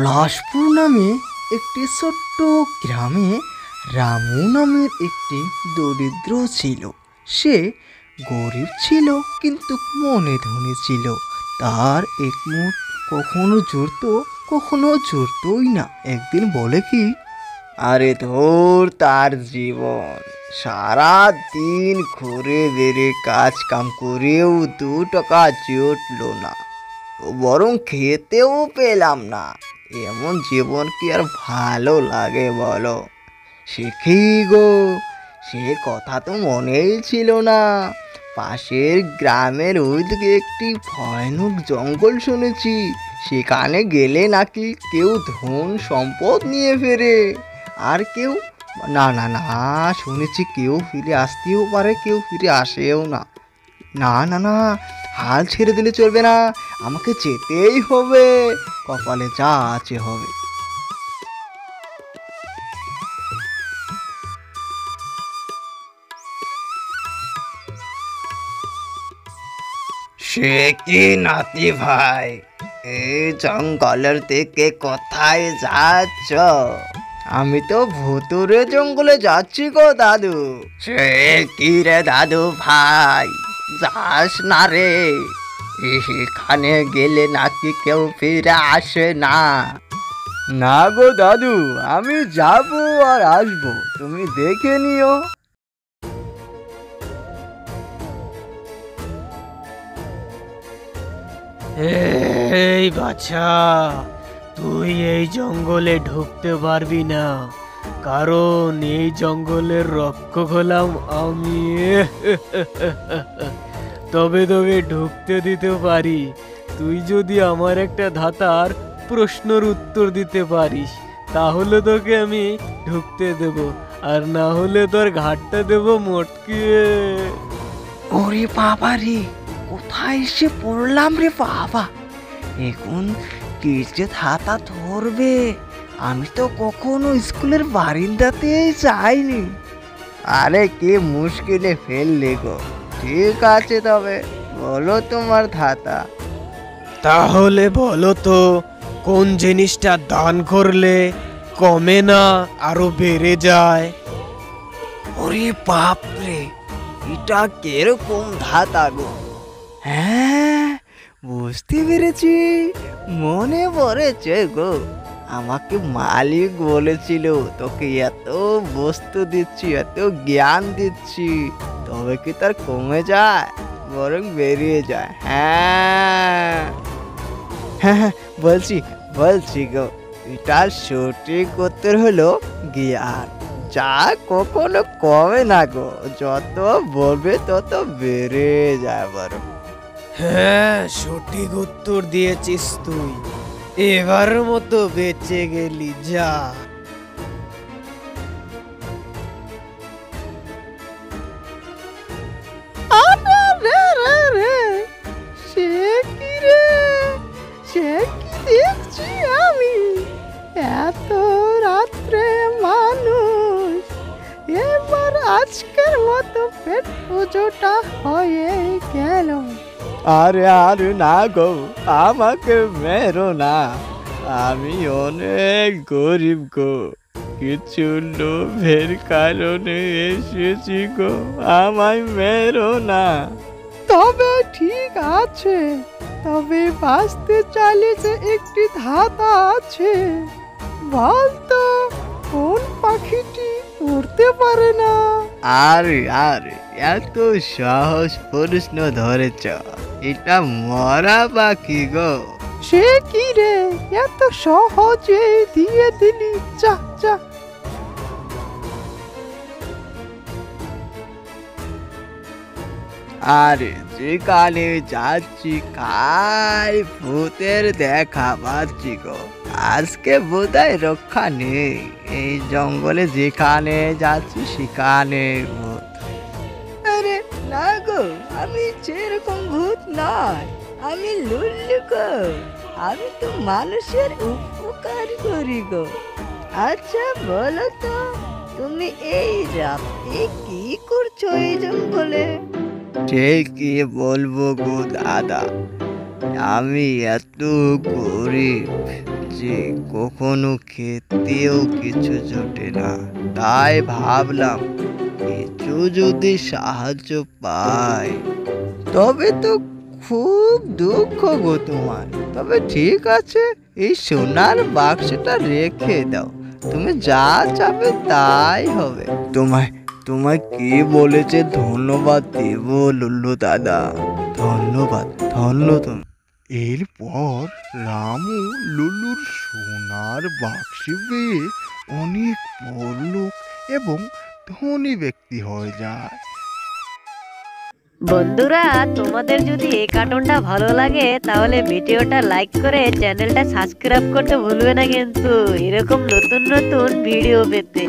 পলাশপুর নামে একটি ছোট্ট গ্রামে রামু নামের একটি দরিদ্র ছিল। সে গরিব ছিল কিন্তু মনে ধনী ছিল। তার এক মুঠ কখনো জুড়তো কখনো জুড়তোই না। একদিন বলে কি, আরে ধুর তার জীবন, সারা দিন ঘুরে বেড়ে কাজ কাম করেও 2 টাকা জুটলো না, বরং খেতেও পেলাম না। এমন জীবন কি আর ভালো লাগে বলো? সে কি গো, সে কথা তো মনেই ছিল না। পাশের গ্রামের ওইদিকে একটি ভয়ানক জঙ্গল শুনেছি, সেখানে গেলে নাকি কেউ ধন সম্পদ নিয়ে ফেরে, আর কেউ না না না শুনেছি কেউ ফিরে আসতেও পারে, কেউ ফিরে আসেও না। না না না, হাল ছেড়ে দিলে চলবে না, আমাকে যেতেই হবে, কপালে যা আছে হবে। সে কি নাতি ভাই, এই জঙ্গলের দিকে কোথায় যাচ্ছ? আমি তো ভুতুরে জঙ্গলে যাচ্ছি গো দাদু। সে কি রে দাদু ভাই, যাস না রে, এখানে গেলে নাকি কেউ ফিরে আসে না। না গো দাদু, আমি যাবো আর আসবো, তুমি দেখে নিও। এই বাছা, তুই এই জঙ্গলে ঢুকতে পারবি না, কারণ এই জঙ্গলের রক্ষক হলাম আমি। তবে তোকে ঢুকতে দিতে পারি, তুই যদি আমার একটা ধাঁধার প্রশ্নের উত্তর দিতে পারিস, তাহলে তোকে আমি ঢুকতে দেব, আর না হলে তোর ঘাটটা দেব মটকিয়ে। ওরে বাবা রে, কোথায় এসে পড়লাম রে বাবা, এখন কি যে ধাতা ধরবে? আমি তো কখনো স্কুলের বারিন্দাতেই যাইনি। আরে কি মুশকিলে ফেললে গো। ঠিক আছে, তবে বলো তোমার ধাতা। তাহলে বলো তো, কোন জিনিসটা দান করলে কমে না আরো বেড়ে যায়? ওরে বাপ রে, এটা কিরকম ধাতা গো? হ্যাঁ, বুঝতে পেরেছি, মনে পড়েছে গো। আমাকে মালিক বলেছিল তোকে এত বস্তু দিচ্ছি, এত জ্ঞান দিচ্ছি, তবে কি তার কমে যায়, বরং বেরিয়ে যায়। হ্যাঁ হ্যাঁ হ্যাঁ, বলছি বলছি গো, এটার সঠিক উত্তর হলো জ্ঞান, যা কখনো কমে না গো, যত বলবে তত বেড়ে যায় বরং। হ্যাঁ, সঠিক উত্তর দিয়েছিস তুই, এবার মতো বেঁচে গেলি, যা। সে কি রে, সে কি দেখছি আমি, এত রাত্রে মানুষ, এবার আজকের মতো পেট পুজোটা হয়ে গেল। আরে আরে না গো, আমাকে মেরো না, আমি অনেক গরিব গো, কিছু লোভের কারণে এসেছি গো, আমায় মেরো না। তবে ঠিক আছে, তবে বাঁচতে চাইলে যে একটি ধাঁধা আছে, বলতো কোন পাখিটি উড়তে পারে না? আরে আরে, এত সহজ প্রশ্ন ধরেছ, এটা মরা পাখি গো। সে কি রে, এত সহজে দিয়ে দিলি, যা যা। আরে যেখানে যাচ্ছি খাই ভূতের দেখা পাচ্ছি গো, আজকে বোধহয় রক্ষা নেই, এই জঙ্গলে যেখানে যাচ্ছি সেখানে ভূত। আরে না গো, আমি সেরকম ভূত নয়, আমি লুল্লু গো, আমি তো মানুষের উপকার করি গো। আচ্ছা বলো তো, তুমি এই রাতে কি করছো এই জঙ্গলে? ঠিকই বলবো গো দাদা, আমি এত গরিব যে কখনো খেতেও কিছু জোটে না, তাই ভাবলাম কিছু যদি সাহায্য পাই তবে তো খুব দুঃখ গো তোমার। তবে ঠিক আছে, এই সোনার বাক্সটা রেখে দাও, তুমি যা চাবে তাই হবে। তোমায় তোমায় কে বলেছে ধন্যবাদ দেব লুল্লু দাদা? ধন্যবাদ, ধন্য তুমি। এরপর রামু লুলুর সোনার বাক্স পেয়ে অনেক বড়লোক এবং ধনী ব্যক্তি হয়ে যায়। বন্ধুরা, তোমাদের যদি এই কার্টুনটা ভালো লাগে তাহলে ভিডিওটা লাইক করে চ্যানেলটা সাবস্ক্রাইব করতে ভুলবে না কিন্তু, এরকম নতুন নতুন ভিডিও পেতে।